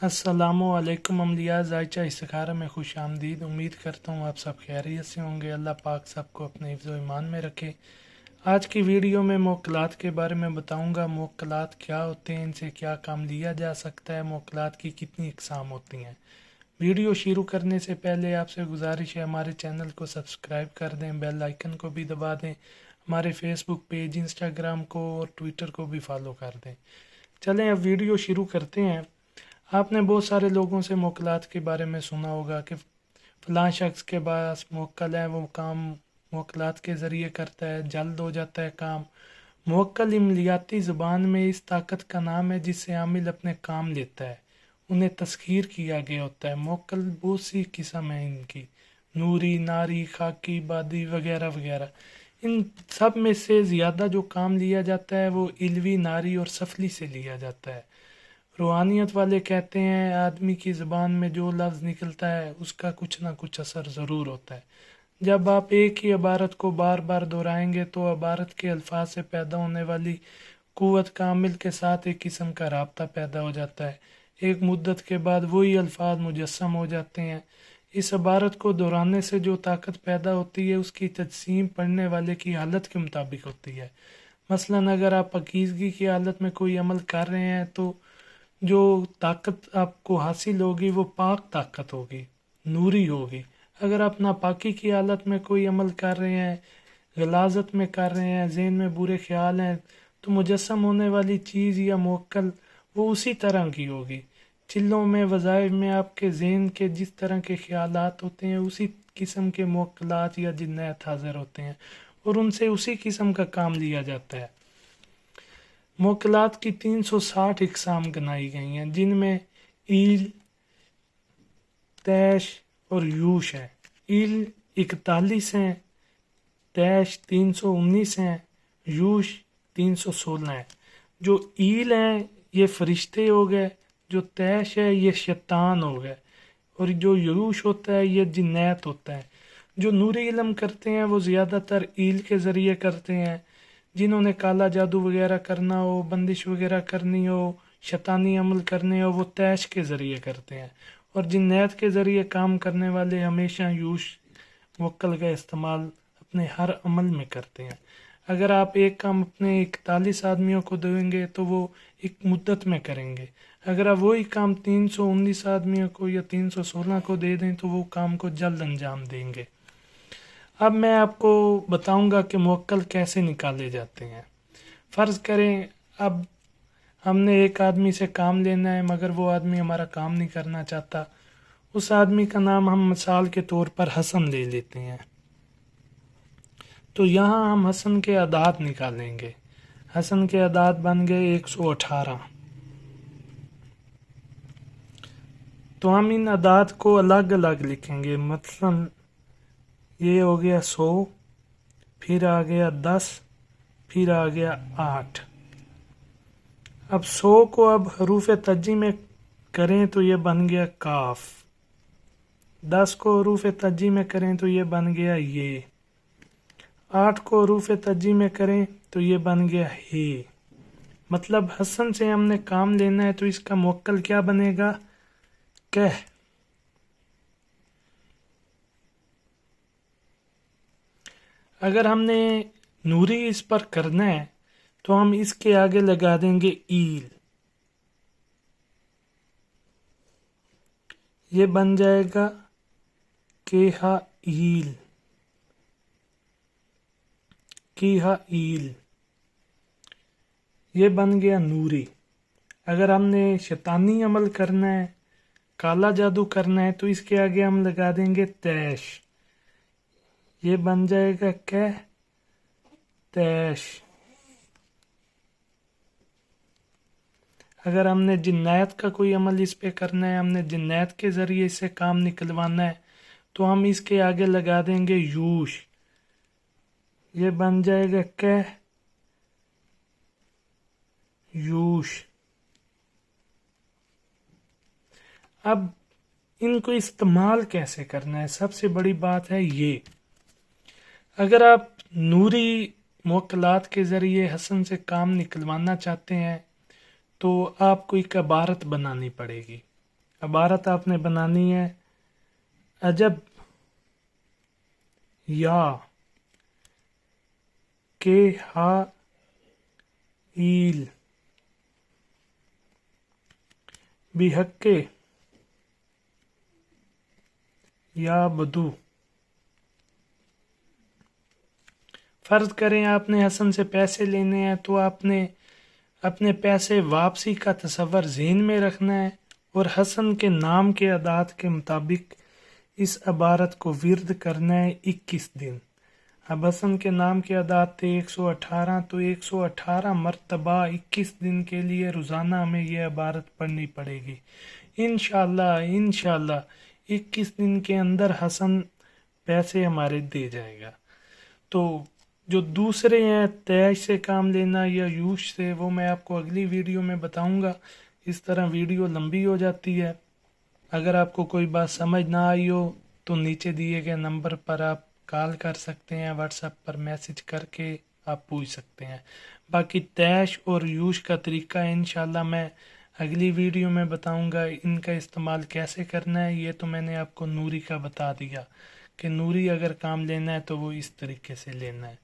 अस्सलामुअलैकुम अम्लिया ज़ायचा इस्तिखारा में खुश आमदीद। उम्मीद करता हूँ आप सब खैरियत से होंगे। अल्लाह पाक सबको अपने हिफ्ज़ व ईमान में रखे। आज की वीडियो में मोक्कलात के बारे में बताऊँगा। मोक्कलात क्या होते हैं, इनसे क्या काम लिया जा सकता है, मोक्कलात की कितनी इकसाम होती हैं। वीडियो शुरू करने से पहले आपसे गुजारिश है हमारे चैनल को सब्सक्राइब कर दें, बेल आइकन को भी दबा दें, हमारे फेसबुक पेज, इंस्टाग्राम को और ट्विटर को भी फॉलो कर दें। चलें अब वीडियो शुरू करते हैं। आपने बहुत सारे लोगों से मोक्कलात के बारे में सुना होगा कि फ़लाँ शख्स के पास मोक्कल है, वो काम मोक्कलात के ज़रिए करता है, जल्द हो जाता है काम। मोक्कल इमलियाती ज़ुबान में इस ताकत का नाम है जिससे आमिल अपने काम लेता है, उन्हें तस्खीर किया गया होता है। मोक्कल बहुत सी किस्म है इनकी, नूरी, नारी, खाकी, बादी वगैरह वगैरह। इन सब में से ज़्यादा जो काम लिया जाता है वो इल्वी, नारी और सफली से लिया जाता है। रूहानियत वाले कहते हैं आदमी की ज़बान में जो लफ्ज़ निकलता है उसका कुछ ना कुछ असर ज़रूर होता है। जब आप एक ही इबारत को बार बार दोहराएंगे तो इबारत के अल्फाज से पैदा होने वाली कुव्वत कामिल के साथ एक किस्म का राब्ता पैदा हो जाता है। एक मुद्दत के बाद वही अल्फाज मुजस्सम हो जाते हैं। इस इबारत को दोहराने से जो ताकत पैदा होती है उसकी तजसीम पढ़ने वाले की हालत के मुताबिक होती है। मसलन अगर आप पाकीज़गी की हालत में कोई अमल कर रहे हैं तो जो ताकत आपको हासिल होगी वो पाक ताकत होगी, नूरी होगी। अगर आप नापाकी की हालत में कोई अमल कर रहे हैं, गलाजत में कर रहे हैं, ज़हन में बुरे ख्याल हैं, तो मुजस्सम होने वाली चीज़ या मोक्कल वो उसी तरह की होगी। चिल्लों में, वज़ाइफ में आपके ज़हन के जिस तरह के ख्यालात होते हैं उसी किस्म के मोक्कलात या जिन्नात हाज़िर होते हैं और उनसे उसी किस्म का काम लिया जाता है। मोक्कलात की 360 इकसाम गिनाई गई हैं जिनमें ईल, तैश और यूश है। ईल 41 हैं, तैश 319 हैं, यूश 316 हैं। जो ईल हैं ये फरिश्ते हो गए, जो तैश है ये शैतान हो गए और जो यूश होता है ये जिन्नत होता है। जो नूरी इल्म करते हैं वो ज़्यादातर ईल के ज़रिए करते हैं। जिन्होंने काला जादू वगैरह करना हो, बंदिश वगैरह करनी हो, शैतानी अमल करने हो, वो तैश के ज़रिए करते हैं। और जिन्नत के ज़रिए काम करने वाले हमेशा यूश मोक्कल का इस्तेमाल अपने हर अमल में करते हैं। अगर आप एक काम अपने 41 आदमियों को देंगे तो वो एक मुद्दत में करेंगे। अगर आप वही काम 319 आदमियों को या 316 को दे दें तो वो काम को जल्द अंजाम देंगे। अब मैं आपको बताऊंगा कि मोक्कल कैसे निकाले जाते हैं। फ़र्ज़ करें अब हमने एक आदमी से काम लेना है मगर वो आदमी हमारा काम नहीं करना चाहता। उस आदमी का नाम हम मिसाल के तौर पर हसन ले लेते हैं। तो यहाँ हम हसन के अदाद निकालेंगे। हसन के अदाद बन गए 118। तो हम इन अदाद को अलग अलग लिखेंगे। मतलब ये हो गया 100, फिर आ गया 10, फिर आ गया 8। अब 100 को अब हरूफ तज्जी में करें तो ये बन गया काफ। 10 को हरूफ तज्जी में करें तो ये बन गया ये। 8 को हरूफ तज्जी में करें तो ये बन गया हे। मतलब हसन से हमने काम लेना है तो इसका मोक्कल क्या बनेगा? कह। अगर हमने नूरी इस पर करना है तो हम इसके आगे लगा देंगे ईल। ये बन जाएगा केहा ईल, कीहा ईल। ये बन गया नूरी। अगर हमने शैतानी अमल करना है, काला जादू करना है तो इसके आगे हम लगा देंगे तैश। ये बन जाएगा कह तैश। अगर हमने जिन्नात का कोई अमल इस पे करना है, हमने जिन्नात के ज़रिए इससे काम निकलवाना है तो हम इसके आगे लगा देंगे यूश। ये बन जाएगा कह यूश। अब इनको इस्तेमाल कैसे करना है, सबसे बड़ी बात है ये। अगर आप नूरी मोक्कलात के ज़रिए हसन से काम निकलवाना चाहते हैं तो आपको एक इबारत बनानी पड़ेगी। عبارت آپ نے بنانی ہے عجب یا کے ہا ایل بحق یا بدو. فرض کریں آپ نے حسن سے پیسے لینے ہیں تو آپ نے اپنے پیسے واپسی کا تصور ذہن میں رکھنا ہے اور حسن کے نام کے اعداد کے مطابق اس عبارت کو ورد کرنا ہے 21 دن. اب حسن کے نام کے اعداد تھے 118، تو 118 مرتبہ 21 دن کے لیے روزانہ ہمیں یہ عبارت پڑھنی پڑے گی. انشاءاللہ 21 دن کے اندر حسن پیسے ہمارے دے جائے گا. تو جو دوسرے ہیں تیش سے کام لینا یا یوش سے، وہ میں آپ کو اگلی ویڈیو میں بتاؤں گا. اس طرح ویڈیو لمبی ہو جاتی ہے. اگر آپ کو کوئی بات سمجھ نہ آئی ہو تو نیچے دیے گئے نمبر پر آپ کال کر سکتے ہیں، واٹس ایپ پر میسج کر کے آپ پوچھ سکتے ہیں. باقی تیش اور یوش کا طریقہ انشاءاللہ میں اگلی ویڈیو میں بتاؤں گا. ان کا استعمال کیسے کرنا ہے یہ تو میں نے آپ کو نوری کا بتا دیا کہ نوری اگر کام لینا ہے تو وہ اس طریقے سے لینا ہے.